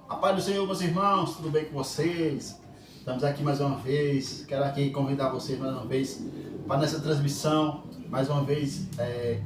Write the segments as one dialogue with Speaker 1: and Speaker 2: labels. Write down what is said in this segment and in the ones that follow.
Speaker 1: A paz do Senhor, meus irmãos, tudo bem com vocês? Estamos aqui mais uma vez. Quero aqui convidar vocês mais uma vez para nessa transmissão, mais uma vez,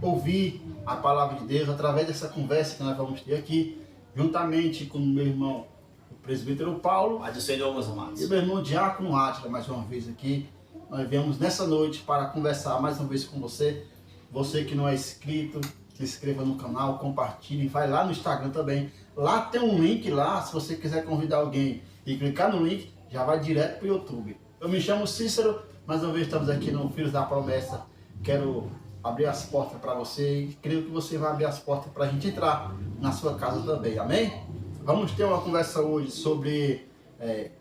Speaker 1: ouvir a palavra de Deus através dessa conversa que nós vamos ter aqui, juntamente com o meu irmão, o presbítero Paulo.
Speaker 2: Paz do Senhor, meus amados.
Speaker 1: E meu irmão Diácono Átila, mais uma vez aqui. Nós viemos nessa noite para conversar mais uma vez com você. Você que não é inscrito, se inscreva no canal, compartilhe, vai lá no Instagram também. Lá tem um link lá, se você quiser convidar alguém e clicar no link, já vai direto para o YouTube. Eu me chamo Cícero, mais uma vez estamos aqui no Filhos da Promessa. Quero abrir as portas para você e creio que você vai abrir as portas para a gente entrar na sua casa também, amém? Vamos ter uma conversa hoje sobre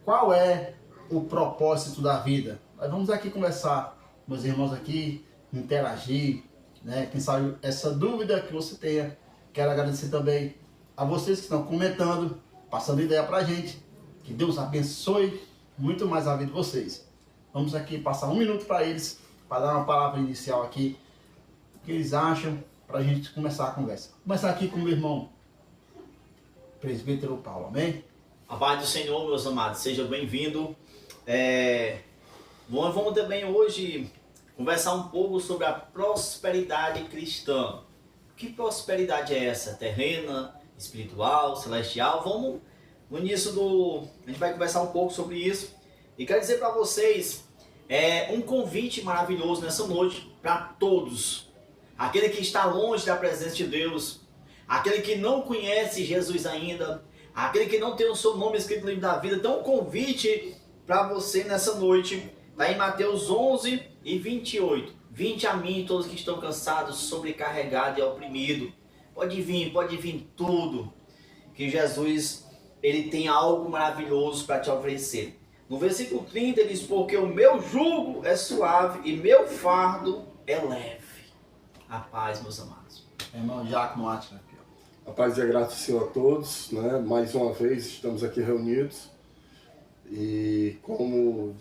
Speaker 1: qual é o propósito da vida. Nós vamos aqui conversar, meus irmãos aqui, interagir, né? Quem sabe essa dúvida que você tenha. Quero agradecer também a vocês que estão comentando, passando ideia pra gente. Que Deus abençoe muito mais a vida de vocês. Vamos aqui passar um minuto para eles, para dar uma palavra inicial aqui, o que eles acham, para a gente começar a conversa. Vou começar aqui com o meu irmão, presbítero Paulo, amém?
Speaker 2: A paz do Senhor, meus amados, seja bem-vindo. Vamos também hoje conversar um pouco sobre a prosperidade cristã. Que prosperidade é essa? Terrena, espiritual, celestial? No início a gente vai conversar um pouco sobre isso. E quero dizer para vocês, um convite maravilhoso nessa noite para todos. Aquele que está longe da presença de Deus, aquele que não conhece Jesus ainda, aquele que não tem o seu nome escrito no livro da vida. Então um convite para você nessa noite. Está em Mateus 11 e 28. Vinde a mim todos que estão cansados, sobrecarregados e oprimidos. Pode vir tudo. Que Jesus, ele tem algo maravilhoso para te oferecer. No versículo 30 ele diz, porque o meu jugo é suave e meu fardo é leve. A paz, meus amados.
Speaker 1: Irmão Diácono Átila aqui, ó.
Speaker 3: A paz e a graça do Senhor a todos, né? Mais uma vez estamos aqui reunidos e como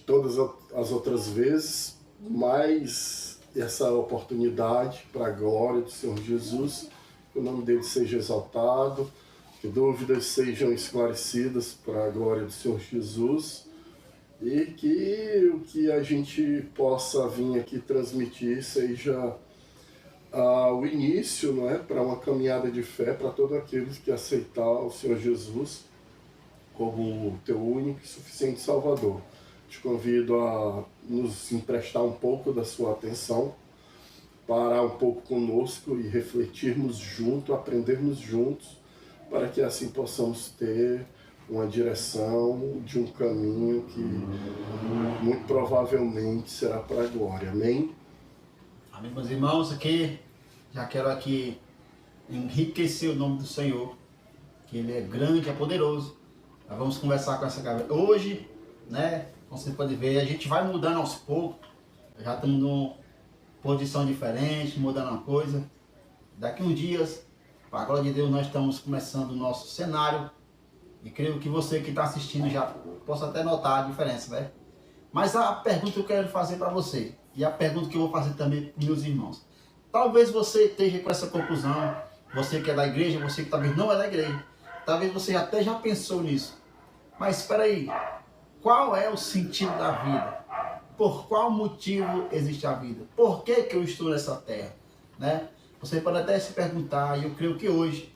Speaker 3: todas as outras vezes, mais essa oportunidade para a glória do Senhor Jesus, que o nome dele seja exaltado, que dúvidas sejam esclarecidas para a glória do Senhor Jesus e que o que a gente possa vir aqui transmitir seja o início, não é, para uma caminhada de fé para todos aqueles que aceitar o Senhor Jesus como o teu único e suficiente Salvador. Te convido a nos emprestar um pouco da sua atenção, parar um pouco conosco e refletirmos juntos, aprendermos juntos, para que assim possamos ter uma direção de um caminho que muito provavelmente será para a glória. Amém?
Speaker 1: Amém, meus irmãos, aqui, já quero aqui enriquecer o nome do Senhor, que Ele é grande, é poderoso. Nós vamos conversar com essa galera hoje, né? Como você pode ver, a gente vai mudando aos poucos, já estamos numa posição diferente, mudando uma coisa. Daqui uns dias, para a glória de Deus, nós estamos começando o nosso cenário, e creio que você que está assistindo já possa até notar a diferença, né? Mas a pergunta que eu quero fazer para você, e a pergunta que eu vou fazer também para meus irmãos, talvez você esteja com essa conclusão, você que é da igreja, você que talvez não é da igreja, talvez você até já pensou nisso, mas espera aí, qual é o sentido da vida? Por qual motivo existe a vida? Por que eu estou nessa terra? Né? Você pode até se perguntar, e eu creio que hoje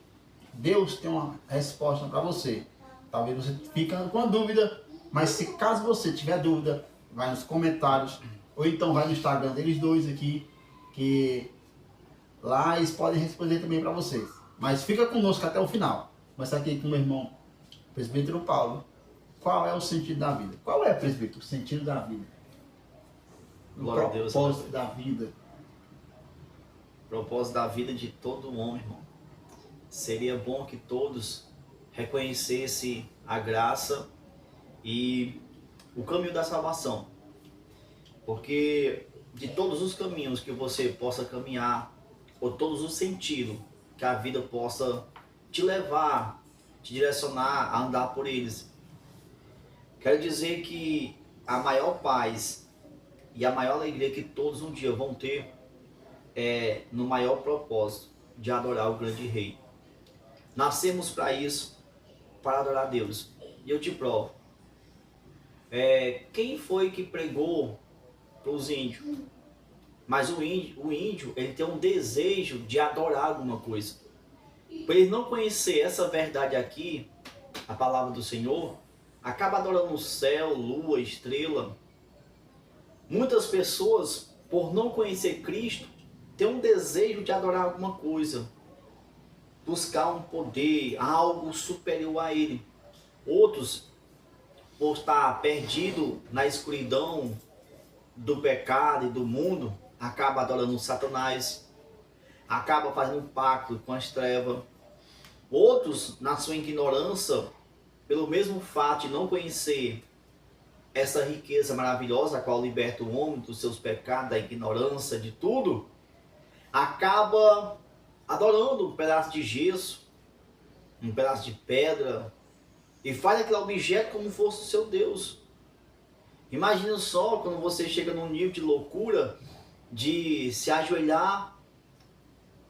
Speaker 1: Deus tem uma resposta para você. Talvez você fique com a dúvida, mas se caso você tiver dúvida, vai nos comentários, ou então vai no Instagram deles dois aqui, que lá eles podem responder também para vocês. Mas fica conosco até o final. Mas aqui com o meu irmão, presbítero Paulo. Qual é o sentido da vida? Qual é, presbítero, o sentido da vida? O
Speaker 2: Glória a Deus.
Speaker 1: propósito da vida.
Speaker 2: O propósito da vida de todo homem, irmão. Seria bom que todos reconhecessem a graça e o caminho da salvação. Porque de todos os caminhos que você possa caminhar, ou todos os sentidos que a vida possa te levar, te direcionar a andar por eles, quero dizer que a maior paz e a maior alegria que todos um dia vão ter é no maior propósito de adorar o grande Rei. Nascemos para isso, para adorar a Deus. E eu te provo. Quem foi que pregou para os índios? Mas o índio, ele tem um desejo de adorar alguma coisa. Por ele não conhecer essa verdade aqui, a palavra do Senhor, acaba adorando o céu, lua, estrela. Muitas pessoas, por não conhecer Cristo, têm um desejo de adorar alguma coisa, buscar um poder, algo superior a ele. Outros, por estar perdido na escuridão do pecado e do mundo, acaba adorando Satanás, acaba fazendo um pacto com as trevas. Outros, na sua ignorância, pelo mesmo fato de não conhecer essa riqueza maravilhosa, a qual liberta o homem dos seus pecados, da ignorância, de tudo, acaba adorando um pedaço de gesso, um pedaço de pedra, e faz aquele objeto como fosse o seu Deus. Imagina só quando você chega num nível de loucura, de se ajoelhar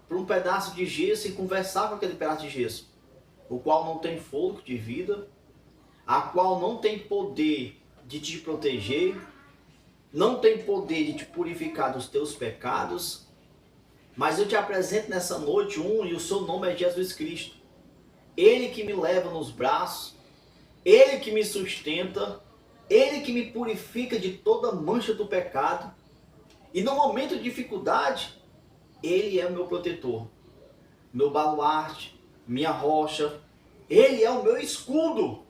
Speaker 2: para um pedaço de gesso e conversar com aquele pedaço de gesso, o qual não tem fôlego de vida, a qual não tem poder de te proteger, não tem poder de te purificar dos teus pecados. Mas eu te apresento nessa noite e o seu nome é Jesus Cristo. Ele que me leva nos braços, Ele que me sustenta, Ele que me purifica de toda mancha do pecado. E no momento de dificuldade, Ele é o meu protetor, meu baluarte, minha rocha. Ele é o meu escudo.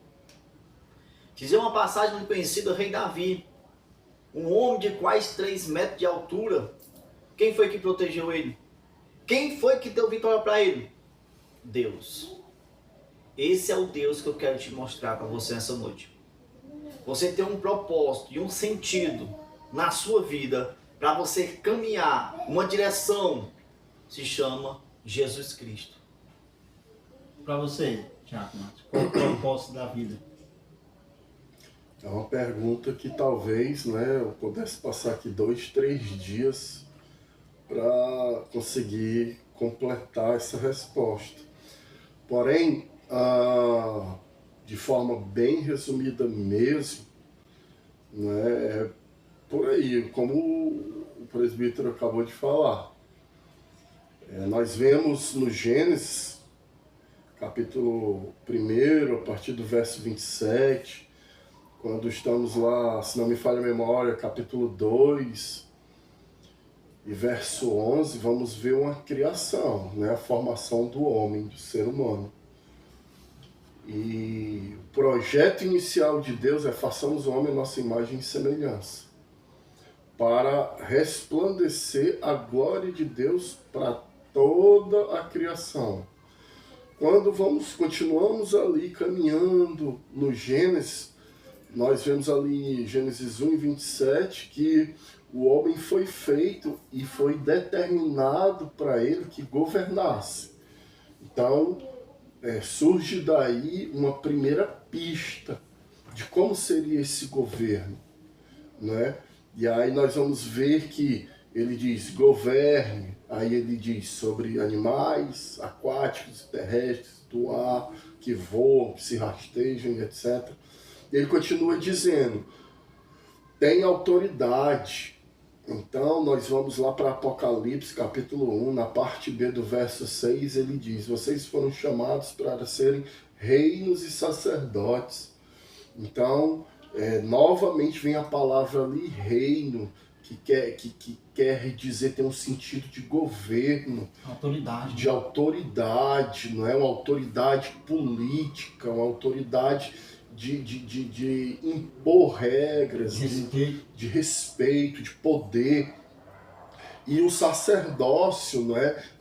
Speaker 2: Dizer uma passagem muito conhecida, o rei Davi, um homem de quase 3 metros de altura. Quem foi que protegeu ele? Quem foi que deu vitória para ele? Deus. Esse é o Deus que eu quero te mostrar para você essa noite. Você tem um propósito e um sentido na sua vida para você caminhar uma direção, se chama Jesus Cristo.
Speaker 1: Para você, Tiago Martins, qual é o propósito da vida?
Speaker 3: É uma pergunta que talvez, eu pudesse passar aqui 2, 3 dias para conseguir completar essa resposta. Porém, de forma bem resumida mesmo, é por aí, como o presbítero acabou de falar. Nós vemos no Gênesis, capítulo 1, a partir do verso 27, quando estamos lá, se não me falha a memória, capítulo 2 e verso 11, vamos ver uma criação, a formação do homem, do ser humano. E o projeto inicial de Deus é: façamos o homem à nossa imagem e semelhança, para resplandecer a glória de Deus para toda a criação. Quando continuamos ali caminhando no Gênesis, nós vemos ali em Gênesis 1 e 27 que o homem foi feito e foi determinado para ele que governasse. Então, surge daí uma primeira pista de como seria esse governo, E aí nós vamos ver que ele diz: governe. Aí ele diz sobre animais aquáticos e terrestres, do ar, que voam, que se rastejam, etc. Ele continua dizendo: tem autoridade. Então nós vamos lá para Apocalipse capítulo 1, na parte B do verso 6, ele diz: vocês foram chamados para serem reinos e sacerdotes. Então, novamente vem a palavra ali, reino, que quer dizer, tem um sentido de governo,
Speaker 1: Autoridade.
Speaker 3: De autoridade, não é uma autoridade política, uma autoridade de impor regras, de respeito, de poder. E o sacerdócio,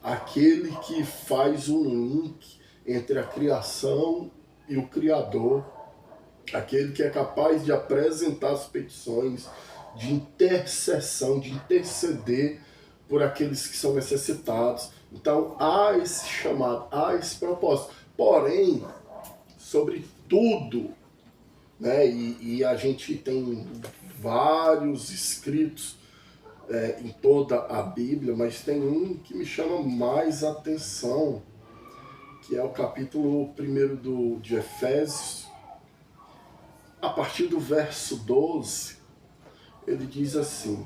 Speaker 3: aquele que faz um link entre a criação e o Criador, aquele que é capaz de apresentar as petições, de intercessão, de interceder por aqueles que são necessitados. Então há esse chamado, há esse propósito. Porém, sobre tudo, e a gente tem vários escritos em toda a Bíblia, mas tem um que me chama mais atenção, que é o capítulo 1 de Efésios, a partir do verso 12, ele diz assim,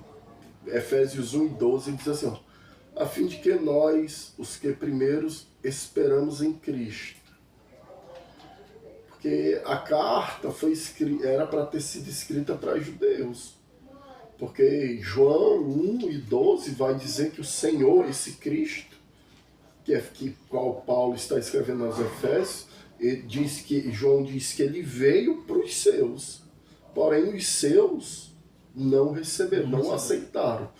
Speaker 3: Efésios 1 e 12, ele diz assim, ó, a fim de que nós, os que primeiros esperamos em Cristo. Porque a carta era para ter sido escrita para judeus. Porque João 1 e 12 vai dizer que o Senhor, esse Cristo, qual Paulo está escrevendo aos Efésios, João diz que ele veio para os seus, porém os seus não receberam, não aceitaram.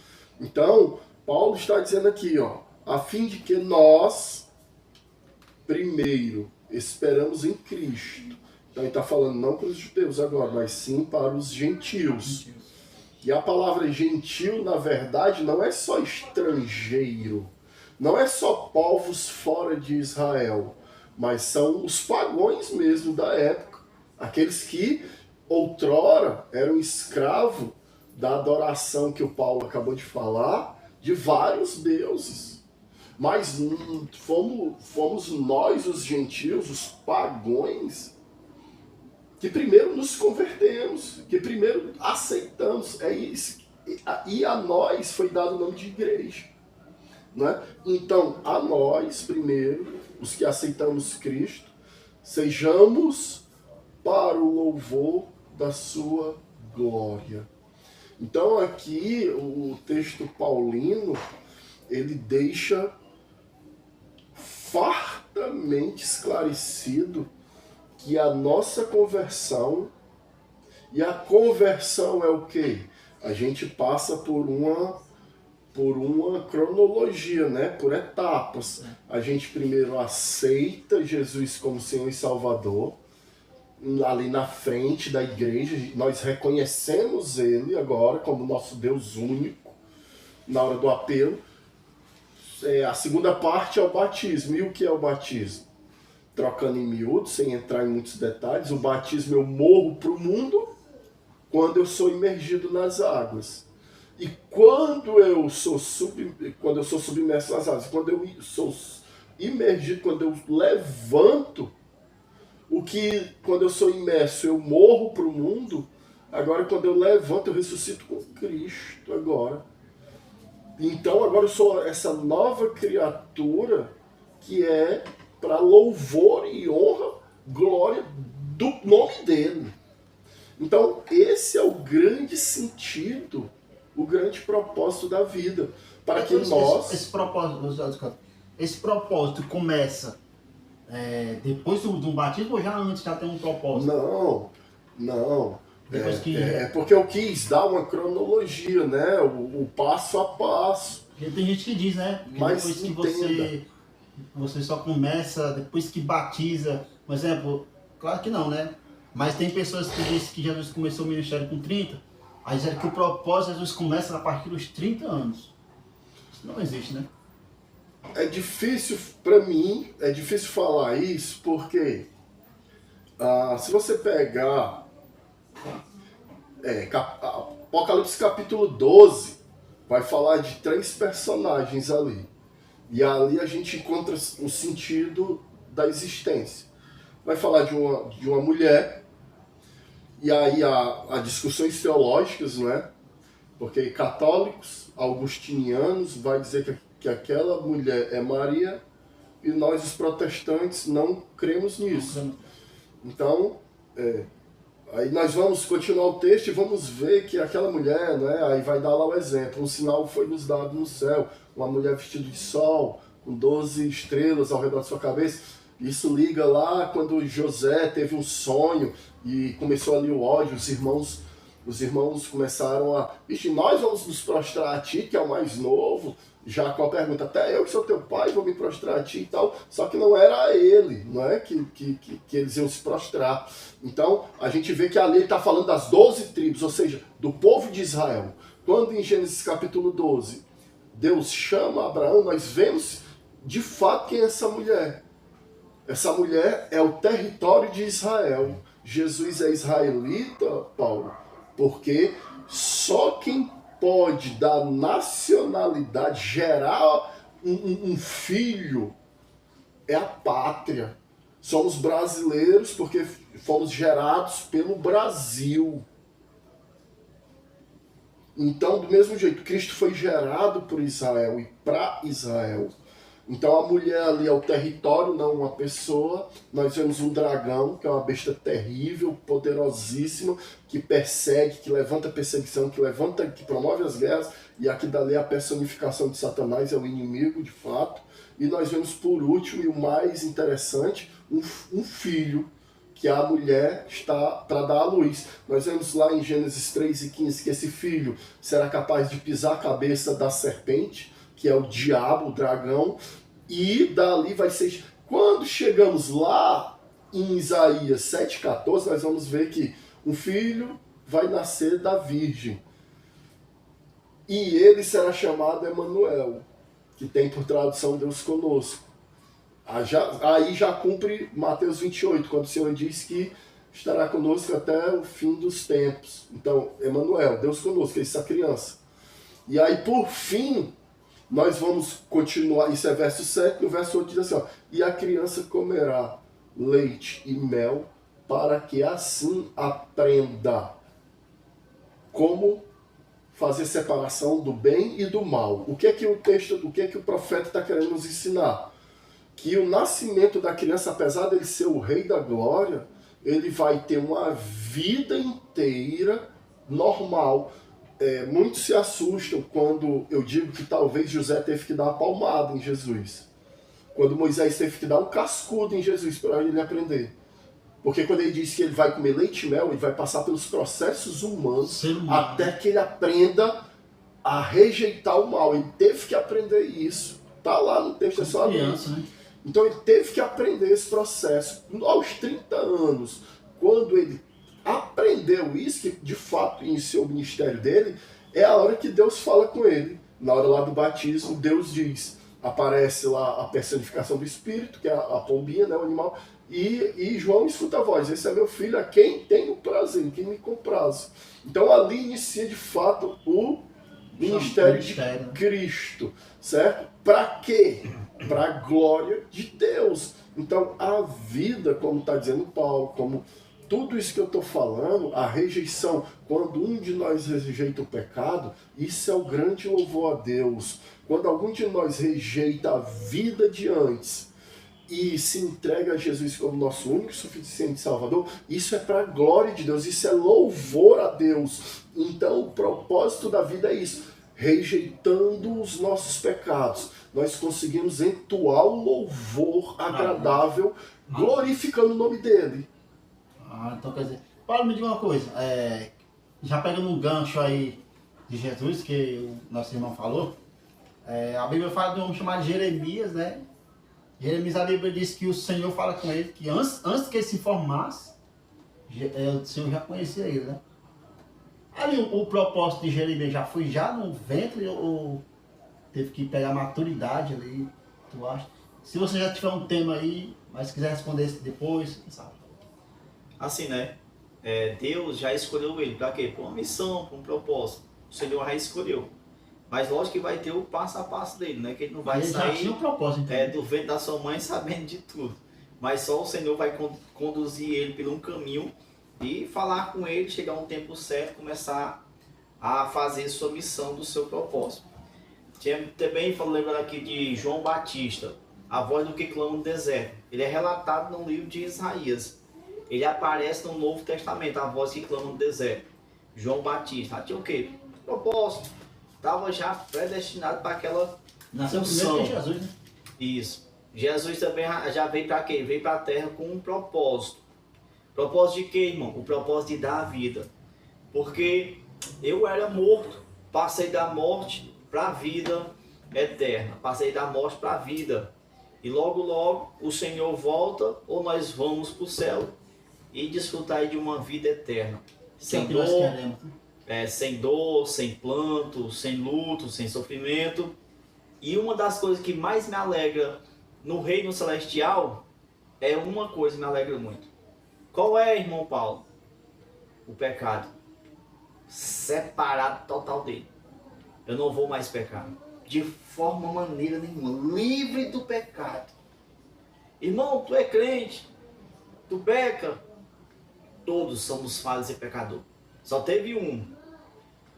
Speaker 3: Então, Paulo está dizendo aqui, ó, a fim de que nós, primeiro, esperamos em Cristo. Então ele está falando não para os judeus agora, mas sim para os gentios. E a palavra gentil, na verdade, não é só estrangeiro, não é só povos fora de Israel, mas são os pagãos mesmo da época, aqueles que outrora eram escravos da adoração que o Paulo acabou de falar, de vários deuses. Mas fomos nós, os gentios, os pagãos, que primeiro nos convertemos, que primeiro aceitamos. É isso. E a nós foi dado o nome de igreja. Né? Então, a nós, primeiro, os que aceitamos Cristo, sejamos para o louvor da sua glória. Então, aqui, o texto paulino, ele deixa fartamente esclarecido que a nossa conversão, e a conversão é o quê? A gente passa por uma cronologia, né? Por etapas. A gente primeiro aceita Jesus como Senhor e Salvador, ali na frente da igreja, nós reconhecemos Ele agora como nosso Deus único, na hora do apelo. A segunda parte é o batismo. E o que é o batismo? Trocando em miúdos, sem entrar em muitos detalhes, o batismo eu morro para o mundo quando eu sou imergido nas águas. E quando eu sou submerso nas águas, quando eu sou imergido, quando eu levanto, quando eu sou imerso, eu morro para o mundo, agora quando eu levanto, eu ressuscito com Cristo agora. Então agora eu sou essa nova criatura que é para louvor e honra, glória do nome dele. Então esse é o grande sentido, o grande propósito da vida. Para que nós...
Speaker 1: Esse propósito começa depois do batismo ou já antes já tem um propósito?
Speaker 3: Não. É porque eu quis dar uma cronologia, né? O passo a passo.
Speaker 1: Porque tem gente que diz, né? Que
Speaker 3: mas
Speaker 1: depois que você só começa, depois que batiza, por exemplo, claro que não, né? Mas tem pessoas que dizem que Jesus começou o ministério com 30, aí dizem que o propósito de Jesus começa a partir dos 30 anos. Isso não existe, né?
Speaker 3: É difícil, para mim, é difícil falar isso, porque se você pegar Apocalipse capítulo 12, vai falar de 3 personagens ali. E ali a gente encontra o sentido da existência. Vai falar de uma mulher, e aí há discussões teológicas, né? Porque católicos, augustinianos, vai dizer que aquela mulher é Maria, e nós, os protestantes, não cremos nisso. Então, aí nós vamos continuar o texto e vamos ver que aquela mulher, né, aí vai dar lá o exemplo, um sinal foi nos dado no céu, uma mulher vestida de sol, com 12 estrelas ao redor da sua cabeça. Isso liga lá quando José teve um sonho e começou ali o ódio, os irmãos começaram a... Vixe, nós vamos nos prostrar a ti, que é o mais novo. Jacó pergunta, até eu que sou teu pai vou me prostrar a ti e tal. Só que não era a ele, não é? Que eles iam se prostrar. Então, a gente vê que ali ele está falando das 12 tribos, ou seja, do povo de Israel. Quando em Gênesis capítulo 12, Deus chama Abraão, nós vemos de fato quem é essa mulher. Essa mulher é o território de Israel. Jesus é israelita, Paulo, porque só quem pode dar nacionalidade, gerar um filho é a pátria. Somos brasileiros porque fomos gerados pelo Brasil. Então, do mesmo jeito, Cristo foi gerado por Israel e para Israel. Então a mulher ali é o território, não uma pessoa. Nós vemos um dragão, que é uma besta terrível, poderosíssima, que persegue, que levanta perseguição, que promove as guerras, e aqui dali é a personificação de Satanás, é o inimigo de fato. E nós vemos por último, e o mais interessante, um filho, que a mulher está para dar à luz. Nós vemos lá em Gênesis 3:15 que esse filho será capaz de pisar a cabeça da serpente, que é o diabo, o dragão, e dali vai ser... Quando chegamos lá em Isaías 7:14, nós vamos ver que um filho vai nascer da virgem, e ele será chamado Emanuel, que tem por tradução Deus conosco. Aí já cumpre Mateus 28, quando o Senhor diz que estará conosco até o fim dos tempos. Então, Emanuel, Deus conosco, essa criança. E aí, por fim, nós vamos continuar, isso é verso 7, no verso 8 diz assim, ó, e a criança comerá leite e mel para que assim aprenda como fazer separação do bem e do mal. O que é que o profeta está querendo nos ensinar? Que o nascimento da criança, apesar dele ser o rei da glória, ele vai ter uma vida inteira normal. Muitos se assustam quando eu digo que talvez José teve que dar uma palmada em Jesus. Quando Moisés teve que dar um cascudo em Jesus para ele aprender. Porque quando ele diz que ele vai comer leite e mel, ele vai passar pelos processos humanos até que ele aprenda a rejeitar o mal. Ele teve que aprender isso. Está lá no texto, é só
Speaker 1: criança, né?
Speaker 3: Então ele teve que aprender esse processo. Aos 30 anos, quando ele aprendeu isso, que de fato iniciou o ministério dele, é a hora que Deus fala com ele. Na hora lá do batismo, Deus diz, aparece lá a personificação do Espírito, que é a pombinha, né, o animal, e João escuta a voz, esse é meu filho, a quem tenho prazer, em quem me comprazo. Então ali inicia de fato o ministério de Cristo, certo? Para quê? Para a glória de Deus. Então a vida, como está dizendo Paulo, como tudo isso que eu estou falando, a rejeição, quando um de nós rejeita o pecado, isso é o grande louvor a Deus. Quando algum de nós rejeita a vida de antes e se entrega a Jesus como nosso único e suficiente Salvador, isso é para a glória de Deus, isso é louvor a Deus. Então o propósito da vida é isso, rejeitando os nossos pecados, nós conseguimos entoar um louvor agradável, glorificando o nome dele.
Speaker 1: Então quer dizer, Paulo, me diga uma coisa, já pegando um gancho aí de Jesus, que o nosso irmão falou, a Bíblia fala de um homem chamado Jeremias, né? Jeremias, a Bíblia diz que o Senhor fala com ele, que antes que ele se formasse, o Senhor já conhecia ele, né? Ali o propósito de Jeremias já foi já no ventre ou teve que pegar maturidade ali, tu acha? Se você já tiver um tema aí, mas quiser responder esse depois, quem sabe?
Speaker 2: Assim, né? Deus já escolheu ele para quê? Para uma missão, para um propósito. O Senhor já escolheu. Mas lógico que vai ter o passo a passo dele, né? Que ele não vai sair do ventre da sua mãe sabendo de tudo. Mas só o Senhor vai conduzir ele por um caminho e falar com ele, chegar um tempo certo, começar a fazer sua missão do seu propósito. Também lembrando aqui de João Batista, a voz do que clama no deserto. Ele é relatado no livro de Isaías. Ele aparece no Novo Testamento, a voz que clama no deserto. João Batista, tinha o quê? Propósito. Estava já predestinado para aquela
Speaker 1: nasceu primeiro que Jesus, né?
Speaker 2: Isso. Jesus também já veio para quê? Veio para a terra com um propósito. Propósito de quê, irmão? O propósito de dar a vida. Porque eu era morto, passei da morte para a vida eterna. Passei da morte para a vida. E logo, logo, o Senhor volta ou nós vamos para o céu e desfrutar de uma vida eterna. Sem dor, sem dor, sem planto, sem luto, sem sofrimento. E uma das coisas que mais me alegra no reino celestial é uma coisa que me alegra muito. Qual é, irmão Paulo? O pecado. Separado total dele. Eu não vou mais pecar. De forma maneira nenhuma. Livre do pecado. Irmão, tu é crente, tu peca. Todos somos falhos e pecador. Só teve um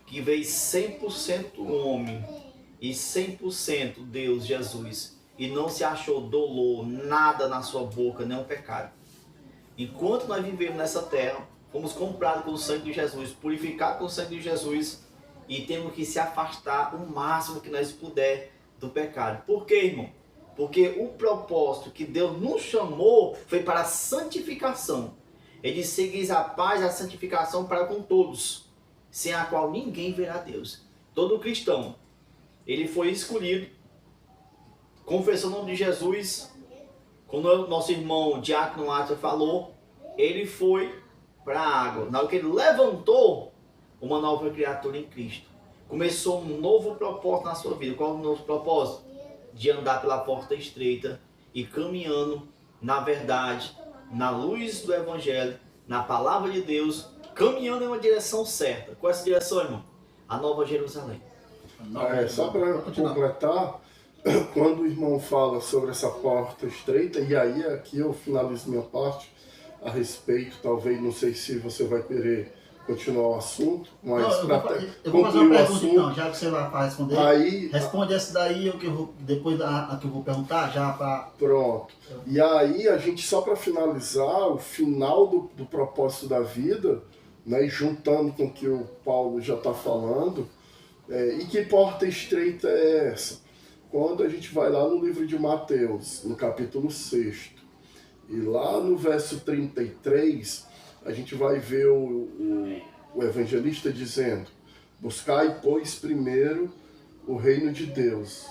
Speaker 2: que veio 100% homem e 100% Deus, Jesus, e não se achou dolor, nada na sua boca, nem um pecado. Enquanto nós vivemos nessa terra, fomos comprados com o sangue de Jesus, purificados com o sangue de Jesus, e temos que se afastar o máximo que nós puder do pecado. Por quê, irmão? Porque o propósito que Deus nos chamou foi para a santificação. Ele seguis a paz e a santificação para com todos, sem a qual ninguém verá a Deus. Todo cristão, ele foi escolhido, confessou o nome de Jesus. Quando o nosso irmão Diácono Átila falou, ele foi para a água. Na hora que ele levantou, uma nova criatura em Cristo. Começou um novo propósito na sua vida. Qual é o novo propósito? De andar pela porta estreita e caminhando na verdade, na luz do Evangelho, na palavra de Deus, caminhando em uma direção certa. Qual é essa direção, irmão? A Nova Jerusalém.
Speaker 3: Só para completar, quando o irmão fala sobre essa porta estreita, e aí aqui eu finalizo minha parte a respeito, talvez, não sei se você vai querer continuar o assunto, mas
Speaker 1: eu vou fazer uma pergunta então, já que você vai responder.
Speaker 3: Aí,
Speaker 1: responde essa daí, depois a que eu vou perguntar, já para...
Speaker 3: Pronto. E aí a gente, só para finalizar, o final do propósito da vida, né, e juntando com o que o Paulo já está falando, e que porta estreita é essa? Quando a gente vai lá no livro de Mateus, no capítulo 6, e lá no verso 33, a gente vai ver o evangelista dizendo: buscai, pois, primeiro o reino de Deus.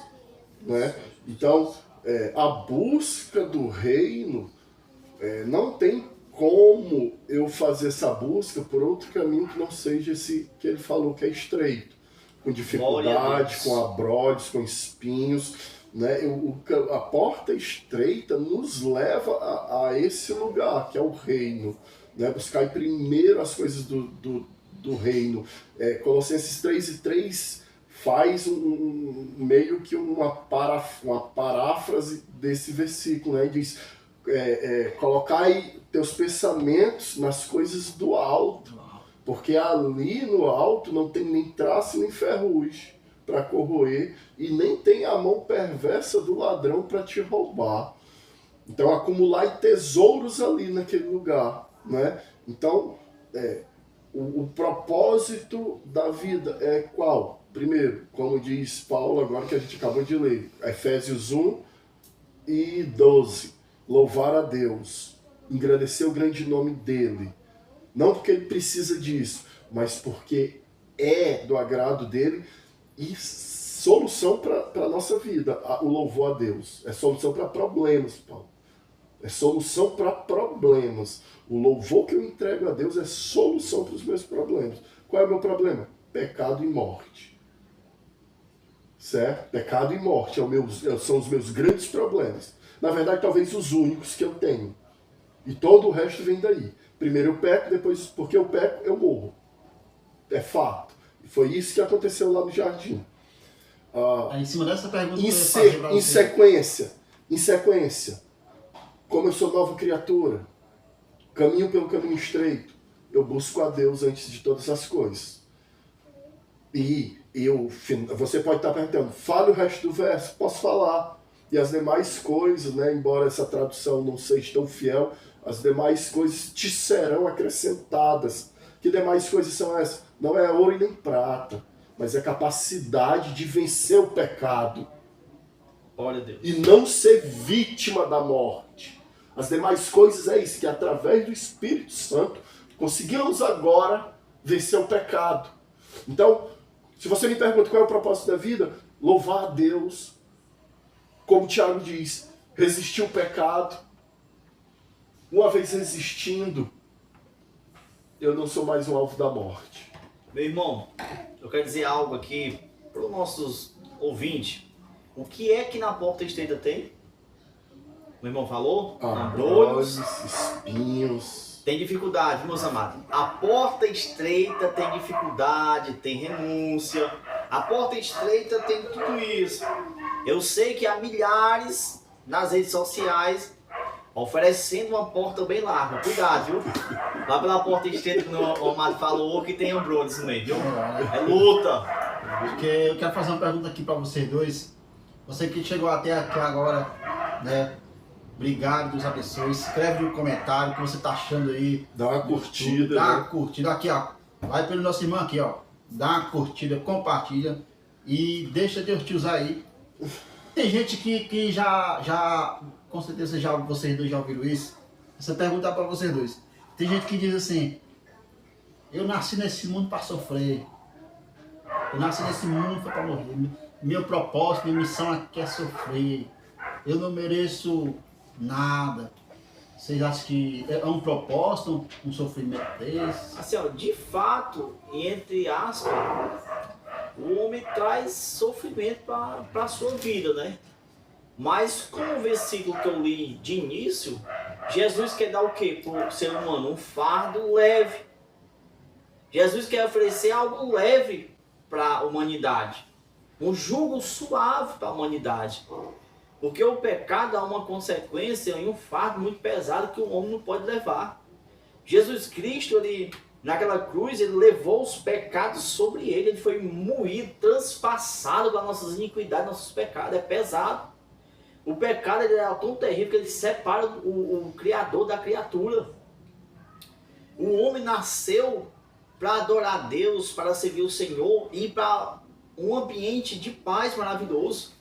Speaker 3: Né? Então, a busca do reino, não tem como eu fazer essa busca por outro caminho que não seja esse que ele falou que é estreito. Com dificuldade, com abrolhos, com espinhos. Né? A porta estreita nos leva a esse lugar, que é o reino. Né? Buscar primeiro as coisas do reino. Colossenses 3:3 faz meio que uma paráfrase desse versículo. Né? Diz, colocai teus pensamentos nas coisas do alto, porque ali no alto não tem nem traço nem ferrugem para corroer, e nem tem a mão perversa do ladrão para te roubar. Então, acumular tesouros ali naquele lugar. Né? Então, o propósito da vida é qual? Primeiro, como diz Paulo agora que a gente acabou de ler, Efésios 1:12, louvar a Deus, engrandecer o grande nome dele, não porque ele precisa disso, mas porque é do agrado dele e solução para a nossa vida. O louvor a Deus é solução para problemas, Paulo. É solução para problemas. O louvor que eu entrego a Deus é solução para os meus problemas. Qual é o meu problema? Pecado e morte. Certo? Pecado e morte são os meus grandes problemas. Na verdade, talvez os únicos que eu tenho. E todo o resto vem daí. Primeiro eu peco, depois, porque eu peco, eu morro. É fato. E foi isso que aconteceu lá no jardim.
Speaker 1: Em cima dessa pergunta
Speaker 3: em sequência, como eu sou nova criatura, caminho pelo caminho estreito, eu busco a Deus antes de todas as coisas. E você pode estar perguntando, fale o resto do verso. Posso falar. E as demais coisas, né, embora essa tradução não seja tão fiel, as demais coisas te serão acrescentadas. Que demais coisas são essas? Não é ouro e nem prata, mas é capacidade de vencer o pecado.
Speaker 2: Glória a Deus.
Speaker 3: E não ser vítima da morte. As demais coisas é isso, que através do Espírito Santo conseguimos agora vencer o pecado. Então, se você me pergunta qual é o propósito da vida, louvar a Deus, como Tiago diz, resistir o pecado. Uma vez resistindo, eu não sou mais um alvo da morte.
Speaker 2: Meu irmão, eu quero dizer algo aqui para os nossos ouvintes. O que é que na porta estreita tem? Meu irmão falou?
Speaker 3: Abrolhos, espinhos.
Speaker 2: Tem dificuldade, meus amados. A porta estreita tem dificuldade, tem renúncia. A porta estreita tem tudo isso. Eu sei que há milhares nas redes sociais oferecendo uma porta bem larga. Cuidado, viu? Lá pela porta estreita, que o Amado falou, que tem Ambrones no meio, viu? É luta.
Speaker 1: Porque eu quero fazer uma pergunta aqui para vocês dois. Você que chegou até aqui agora, né? Obrigado, Deus abençoe. Escreve no comentário o que você tá achando aí.
Speaker 3: Dá uma curtida.
Speaker 1: Dá uma curtida aqui, ó. Vai pelo nosso irmão aqui, ó. Dá uma curtida, compartilha e deixa Deus te usar aí. Tem gente que já, com certeza vocês dois já ouviram isso. Essa pergunta é para vocês dois. Tem gente que diz assim: eu nasci nesse mundo para sofrer. Eu nasci nesse mundo para morrer. Meu propósito, minha missão aqui é sofrer. Eu não mereço nada. Vocês acham que é um propósito, um sofrimento desse?
Speaker 2: Assim, ó, de fato, entre aspas, o homem traz sofrimento para a sua vida, né? Mas com o versículo que eu li de início, Jesus quer dar o quê para o ser humano? Um fardo leve. Jesus quer oferecer algo leve para a humanidade. Um jugo suave para a humanidade. Porque o pecado é uma consequência e um fardo muito pesado que o homem não pode levar. Jesus Cristo, ele, naquela cruz, ele levou os pecados sobre ele. Ele foi moído, transpassado pelas nossas iniquidades, nossos pecados. É pesado. O pecado ele é tão terrível que ele separa o Criador da criatura. O homem nasceu para adorar a Deus, para servir o Senhor e para um ambiente de paz maravilhoso.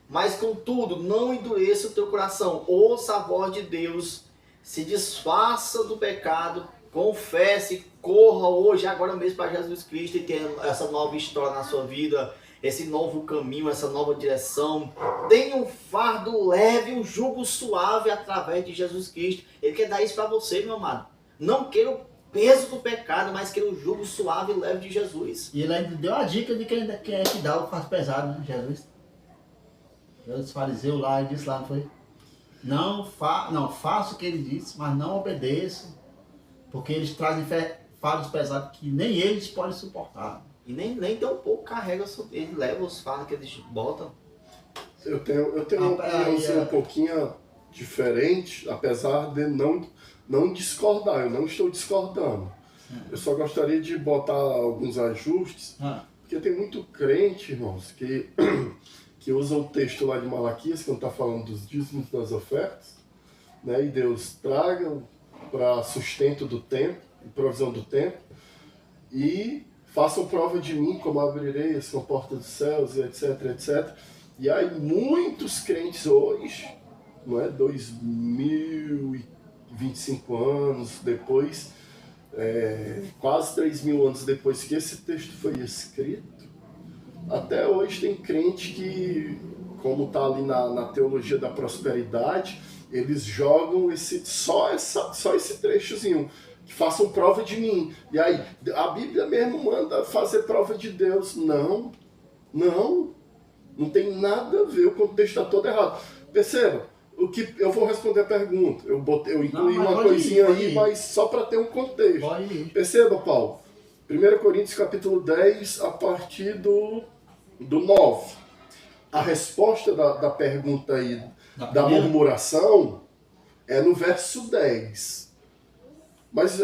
Speaker 2: Mas contudo, não endureça o teu coração, ouça a voz de Deus, se desfaça do pecado, confesse, corra hoje, agora mesmo para Jesus Cristo e tenha essa nova história na sua vida, esse novo caminho, essa nova direção. Tenha um fardo leve, um jugo suave através de Jesus Cristo. Ele quer dar isso para você, meu amado. Não queira o peso do pecado, mas queira o jugo suave e leve de Jesus.
Speaker 1: E ele ainda deu a dica de quem é que dá o fardo pesado, né? Jesus. Os fariseus lá, ele disse lá, não foi? Não faço o que ele disse, mas não obedeço, porque eles trazem fardos pesados que nem eles podem suportar.
Speaker 2: E nem tão pouco carrega sobre ele, leva os fardos que eles botam.
Speaker 3: Eu tenho uma opinião um pouquinho diferente, apesar de não discordar, eu não estou discordando. Eu só gostaria de botar alguns ajustes, porque tem muito crente, irmãos, que usa o texto lá de Malaquias, quando está falando dos dízimos das ofertas, né? E Deus traga para sustento do templo, provisão do templo, e façam prova de mim, como abrirei as portas dos céus, e etc, etc. E aí muitos crentes hoje, não é, 2025 anos depois, quase 3.000 anos depois que esse texto foi escrito, até hoje tem crente que, como está ali na teologia da prosperidade, eles jogam só esse trechozinho, que façam prova de mim. E aí, a Bíblia mesmo manda fazer prova de Deus. Não tem nada a ver, o contexto está todo errado. Perceba, eu vou responder a pergunta, eu incluí uma coisinha aí, mas só para ter um contexto. Perceba, Paulo, 1 Coríntios capítulo 10, a partir do 9. A resposta da pergunta aí, da murmuração, é no verso 10. Mas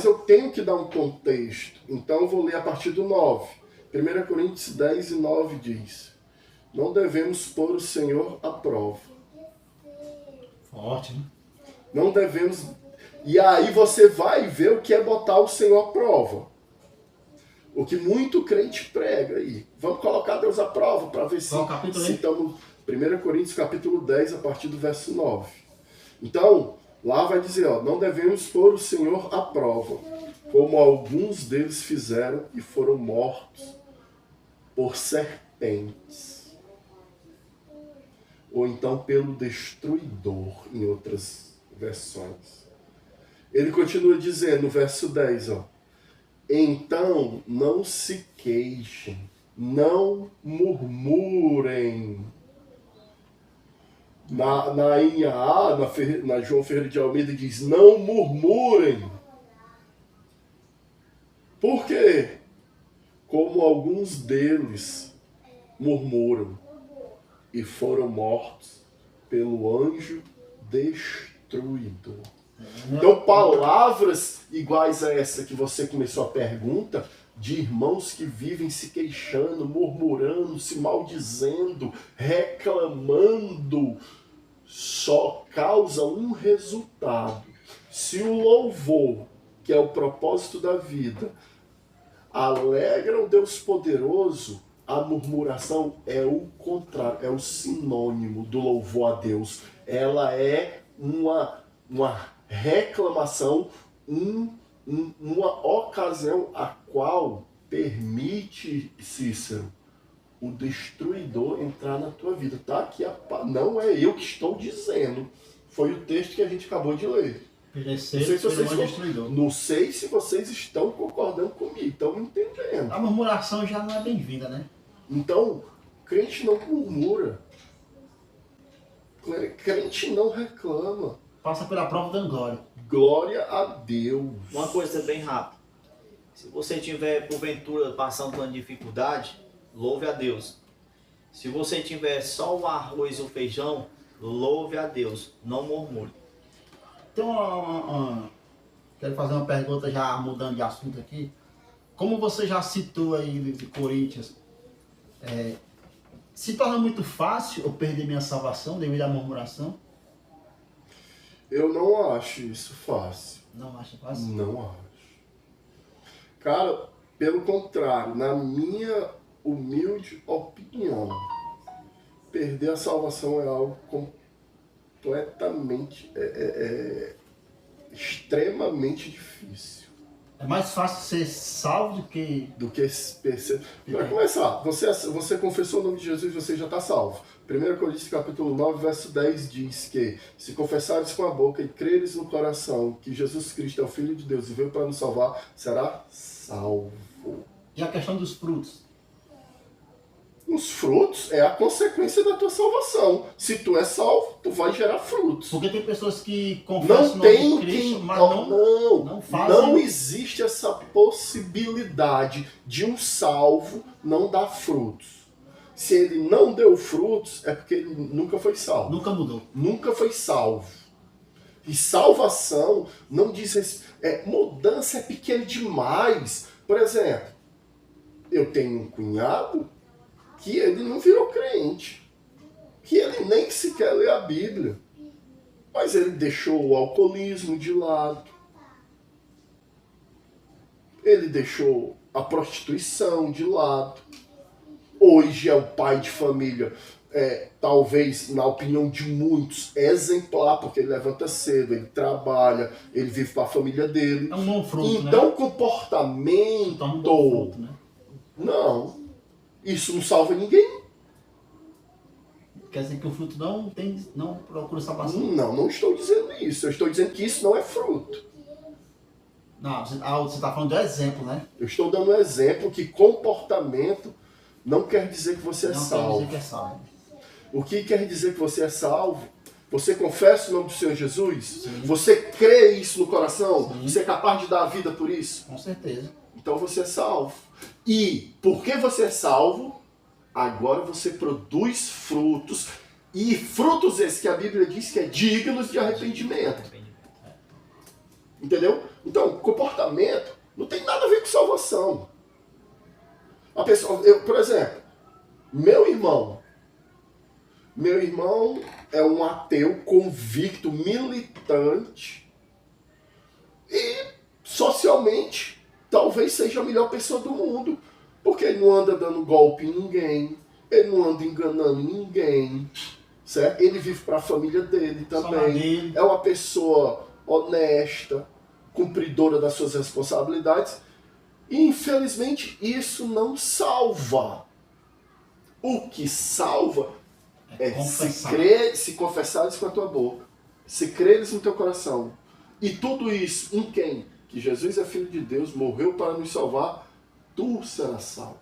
Speaker 3: eu tenho que dar um contexto. Então eu vou ler a partir do 9. 1 Coríntios 10 e 9 diz: não devemos pôr o Senhor à prova.
Speaker 1: Forte, né?
Speaker 3: Não devemos... E aí você vai ver o que é botar o Senhor à prova. O que muito crente prega aí. Vamos colocar Deus à prova para ver se estamos... 1 Coríntios capítulo 10, a partir do verso 9. Então, lá vai dizer, não devemos pôr o Senhor à prova, como alguns deles fizeram e foram mortos por serpentes. Ou então pelo destruidor, em outras versões. Ele continua dizendo no verso 10, então não se queixem, não murmurem. Na NAA, na João Ferreira de Almeida, diz: não murmurem. Por quê? Como alguns deles murmuram e foram mortos pelo anjo destruidor. destruidor. Então, palavras iguais a essa que você começou a pergunta, de irmãos que vivem se queixando, murmurando, se maldizendo, reclamando, só causa um resultado. Se o louvor, que é o propósito da vida, alegra o Deus poderoso, a murmuração é o contrário, é o sinônimo do louvor a Deus. Ela é uma reclamação, uma ocasião a qual permite, Cícero, o destruidor entrar na tua vida. Tá aqui, não é eu que estou dizendo. Foi o texto que a gente acabou de ler. Não sei se vocês estão concordando comigo, estão me entendendo.
Speaker 1: A murmuração já não é bem-vinda, né?
Speaker 3: Então, crente não murmura. Crente não reclama.
Speaker 1: Passa pela prova dando glória.
Speaker 3: Glória a Deus.
Speaker 2: Uma coisa bem rápida. Se você tiver, porventura, passando por uma dificuldade, louve a Deus. Se você tiver só o arroz e o feijão, louve a Deus. Não murmure.
Speaker 1: Então, quero fazer uma pergunta já mudando de assunto aqui. Como você já citou aí de Coríntios, se torna muito fácil eu perder minha salvação devido à murmuração?
Speaker 3: Eu não acho isso fácil.
Speaker 1: Não acha fácil?
Speaker 3: Não acho. Cara, pelo contrário, na minha humilde opinião, perder a salvação é algo completamente, extremamente difícil.
Speaker 1: É mais fácil ser salvo do que
Speaker 3: perceber. Para começar, você confessou o nome de Jesus, você já está salvo. 1 Coríntios capítulo 9, verso 10 diz que se confessares com a boca e creres no coração que Jesus Cristo é o Filho de Deus e veio para nos salvar, será salvo.
Speaker 1: E a questão dos frutos?
Speaker 3: Os frutos é a consequência da tua salvação. Se tu é salvo, tu vai gerar frutos.
Speaker 1: Porque tem pessoas que confessam
Speaker 3: Não
Speaker 1: o
Speaker 3: tem
Speaker 1: nome de Cristo, mas não fazem.
Speaker 3: Não existe essa possibilidade de um salvo não dar frutos. Se ele não deu frutos, é porque ele nunca foi salvo.
Speaker 1: Nunca mudou.
Speaker 3: Nunca foi salvo. E salvação não diz... mudança é pequena demais. Por exemplo, eu tenho um cunhado que ele não virou crente, que ele nem sequer lê a Bíblia, mas ele deixou o alcoolismo de lado, ele deixou a prostituição de lado, hoje é o pai de família, talvez, na opinião de muitos, exemplar, porque ele levanta cedo, ele trabalha, ele vive para a família dele.
Speaker 1: É um bom fruto,
Speaker 3: então,
Speaker 1: né?
Speaker 3: comportamento...
Speaker 1: Então, um bom fruto, né?
Speaker 3: Não. Isso não salva ninguém.
Speaker 1: Quer dizer que o fruto não procura salvação?
Speaker 3: Não estou dizendo isso. Eu estou dizendo que isso não é fruto.
Speaker 1: Não, você está falando do exemplo, né?
Speaker 3: Eu estou dando um exemplo que comportamento não quer dizer que você é salvo.
Speaker 1: Não quer dizer que é salvo.
Speaker 3: O que quer dizer que você é salvo? Você confessa o nome do Senhor Jesus?
Speaker 1: Sim.
Speaker 3: Você crê isso no coração?
Speaker 1: Sim.
Speaker 3: Você é capaz de dar a vida por isso?
Speaker 1: Com certeza.
Speaker 3: Então você é salvo. E porque você é salvo, agora você produz frutos. E frutos esses que a Bíblia diz que é dignos de arrependimento. Entendeu? Então, comportamento não tem nada a ver com salvação. A pessoa, por exemplo, meu irmão é um ateu convicto, militante e socialmente talvez seja a melhor pessoa do mundo, porque ele não anda dando golpe em ninguém, ele não anda enganando ninguém, certo? Ele vive para a família dele também, é uma pessoa honesta, cumpridora das suas responsabilidades, e infelizmente isso não salva. O que salva é se confessares com a tua boca, se creres no teu coração, e tudo isso em quem? Que Jesus é Filho de Deus, morreu para nos salvar, tu serás salvo.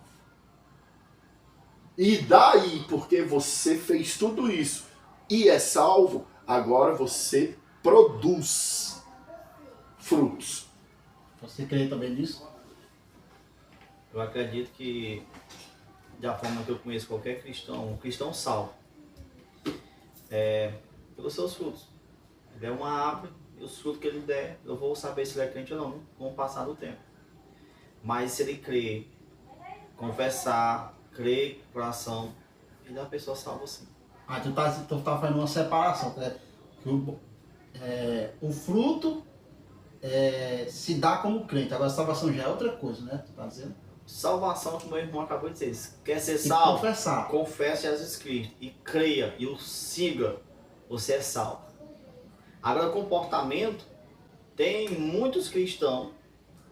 Speaker 3: E daí, porque você fez tudo isso e é salvo, agora você produz frutos.
Speaker 1: Você crê também nisso?
Speaker 2: Eu acredito que, da forma que eu conheço qualquer cristão, um cristão salvo, pelos seus frutos. Ele é uma árvore, e os frutos que ele der, eu vou saber se ele é crente ou não, com o passar do tempo. Mas se ele crer, confessar, crer com o coração, ele é uma pessoa salva sim.
Speaker 1: Ah, tu tá fazendo uma separação, né? Que o fruto se dá como crente, agora a salvação já é outra coisa, né? Tu tá dizendo?
Speaker 2: Salvação, como meu irmão acabou de dizer, quer ser
Speaker 1: E
Speaker 2: salvo?
Speaker 1: confessar.
Speaker 2: Confesse Jesus Cristo e creia e o siga, você é salvo. Agora, comportamento, tem muitos cristãos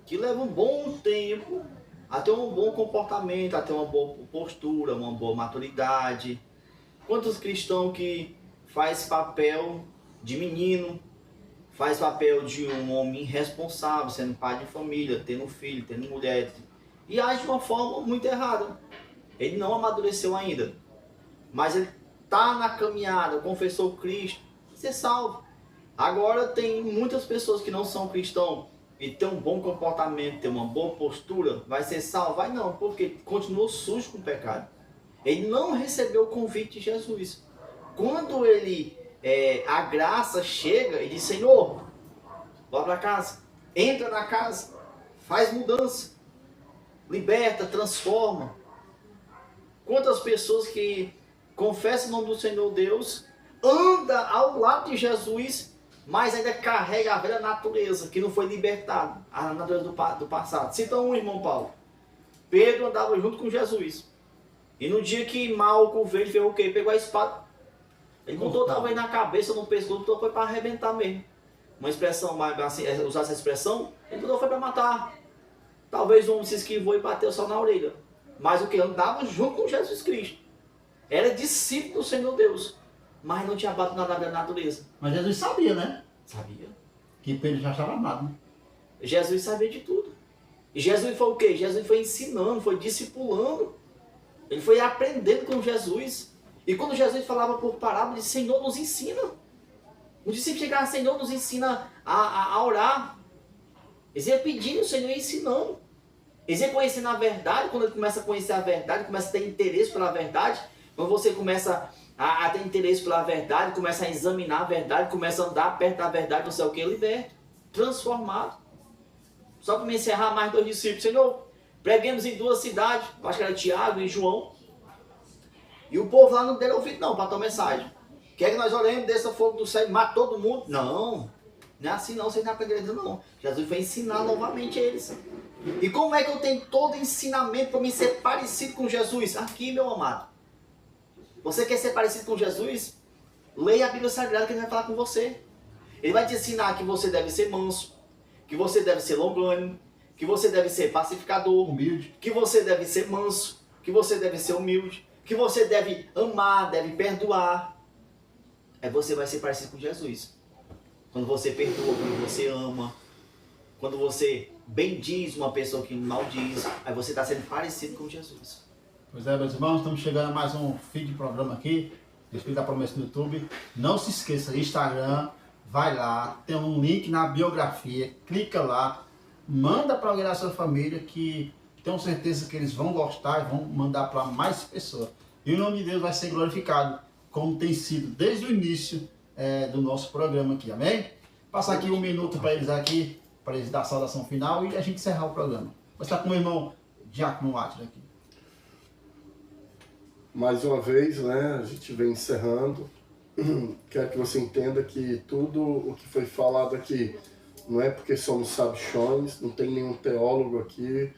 Speaker 2: que levam um bom tempo a ter um bom comportamento, a ter uma boa postura, uma boa maturidade. Quantos cristãos que faz papel de menino, faz papel de um homem irresponsável, sendo pai de família, tendo filho, tendo mulher, e age de uma forma muito errada. Ele não amadureceu ainda, mas ele está na caminhada, confessou Cristo, ser salvo. Agora tem muitas pessoas que não são cristãos e tem um bom comportamento, tem uma boa postura, vai ser salvo? Vai não, porque continuou sujo com o pecado. Ele não recebeu o convite de Jesus. Quando a graça chega, ele diz, Senhor, vá para casa, entra na casa, faz mudança, liberta, transforma. Quantas pessoas que confessam o nome do Senhor Deus, anda ao lado de Jesus, mas ainda carrega a velha natureza, que não foi libertada, a natureza do passado. Cita um, irmão Paulo. Pedro andava junto com Jesus. E no dia que Malco veio, ele fez o quê? Pegou a espada. Ele botou talvez na cabeça, no pescoço, então foi para arrebentar mesmo. Uma expressão mais assim, usar essa expressão, ele botou foi para matar. Talvez um homem se esquivou e bateu só na orelha. Mas o que? Andava junto com Jesus Cristo. Era discípulo do Senhor Deus. Mas não tinha batido nada da natureza.
Speaker 1: Mas Jesus sabia, né?
Speaker 2: Sabia.
Speaker 1: Que Pedro já estava amado, né?
Speaker 2: Jesus sabia de tudo. E Jesus foi o quê? Jesus foi ensinando, foi discipulando. Ele foi aprendendo com Jesus. E quando Jesus falava por parábola, ele disse, Senhor, nos ensina. O discípulo chegava, Senhor, nos ensina a orar. Eles iam pedindo, o Senhor ia ensinando. Eles iam conhecendo a verdade. Quando ele começa a conhecer a verdade, começa a ter interesse pela verdade. Quando você começa a ter interesse pela verdade, começa a examinar a verdade, começa a andar perto da verdade, não sei o que, liberto, transformado. Só para me encerrar, mais 2 discípulos. Senhor, preguemos em 2 cidades, acho que era Tiago e João. E o povo lá não deram ouvido não para a tua mensagem. Quer que nós oremos, desça fogo do céu e mate todo mundo? Não, não é assim não, vocês não aprendem não. Jesus vai ensinar novamente eles. E como é que eu tenho todo ensinamento para me ser parecido com Jesus? Aqui, meu amado. Você quer ser parecido com Jesus? Leia a Bíblia Sagrada que ele vai falar com você. Ele vai te ensinar que você deve ser manso, que você deve ser longânimo, que você deve ser pacificador,
Speaker 1: Humilde.
Speaker 2: que você deve ser manso, que você deve ser humilde, que você deve amar, deve perdoar. Aí você vai ser parecido com Jesus. Quando você perdoa, quando você ama, quando você bendiz uma pessoa que maldiz, aí você está sendo parecido com Jesus.
Speaker 1: Pois é, meus irmãos, estamos chegando a mais um feed de programa aqui, Espírito da Promessa no YouTube. Não se esqueça, Instagram, vai lá, tem um link na biografia, clica lá, manda para alguém da sua família que tenho certeza que eles vão gostar e vão mandar para mais pessoas. E o nome de Deus vai ser glorificado, como tem sido desde o início do nosso programa aqui, amém? Passar aqui 1 minuto para eles dar a saudação final e a gente encerrar o programa. Vou estar com o irmão Diácono Átila aqui.
Speaker 3: Mais uma vez, né, a gente vem encerrando. Quero que você entenda que tudo o que foi falado aqui não é porque somos sabichões, não tem nenhum teólogo aqui.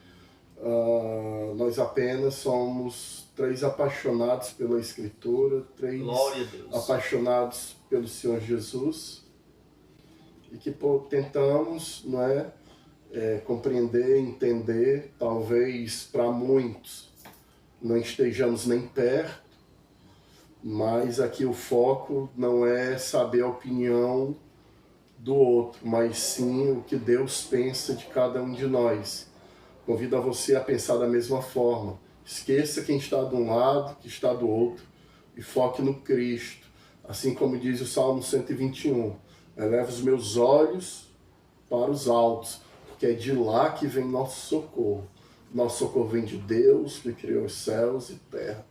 Speaker 3: Nós apenas somos 3 apaixonados pela Escritura, 3 apaixonados pelo Senhor Jesus e que tentamos, não é, compreender, entender, talvez para muitos não estejamos nem perto, mas aqui o foco não é saber a opinião do outro, mas sim o que Deus pensa de cada um de nós. Convido a você a pensar da mesma forma. Esqueça quem está de um lado, que está do outro, e foque no Cristo. Assim como diz o Salmo 121, eleva os meus olhos para os altos, porque é de lá que vem nosso socorro. Nosso socorro vem de Deus, que criou os céus e terra.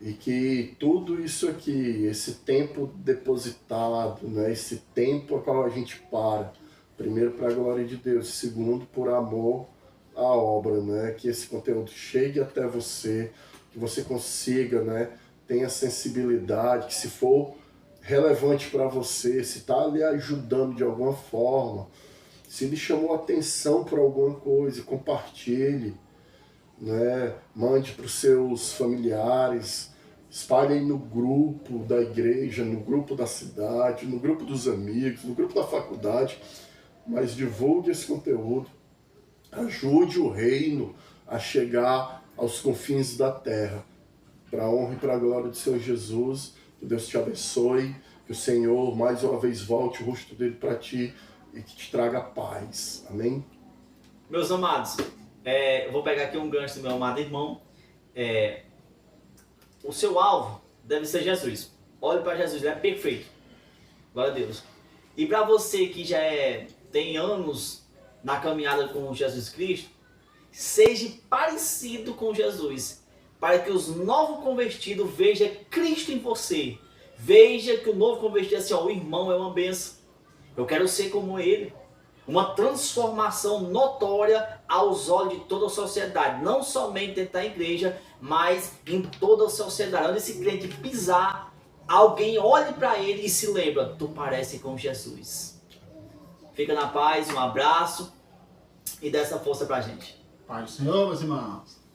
Speaker 3: E que tudo isso aqui, esse tempo depositado, né, esse tempo a qual a gente para, primeiro para a glória de Deus, segundo por amor à obra, né, que esse conteúdo chegue até você, que você consiga, né, tenha sensibilidade, que se for relevante para você, se está lhe ajudando de alguma forma, se lhe chamou atenção por alguma coisa, compartilhe, né? Mande para os seus familiares, espalhe aí no grupo da igreja, no grupo da cidade, no grupo dos amigos, no grupo da faculdade, mas divulgue esse conteúdo, ajude o reino a chegar aos confins da terra, para a honra e para a glória do Senhor Jesus. Que Deus te abençoe, que o Senhor mais uma vez volte o rosto dele para ti e que te traga paz. Amém?
Speaker 2: Meus amados, eu vou pegar aqui um gancho do meu amado irmão. O seu alvo deve ser Jesus. Olhe para Jesus, ele é perfeito. Glória a Deus. E para você que já tem anos na caminhada com Jesus Cristo, seja parecido com Jesus, para que os novos convertidos vejam Cristo em você. Veja que o novo convertido é assim, ó, o irmão é uma bênção. Eu quero ser como ele. Uma transformação notória aos olhos de toda a sociedade. Não somente dentro da igreja, mas em toda a sociedade. Onde esse crente pisar, alguém olhe para ele e se lembra, tu parece com Jesus. Fica na paz, um abraço e dá essa força pra gente.
Speaker 1: Pai do Senhor, meus irmãos.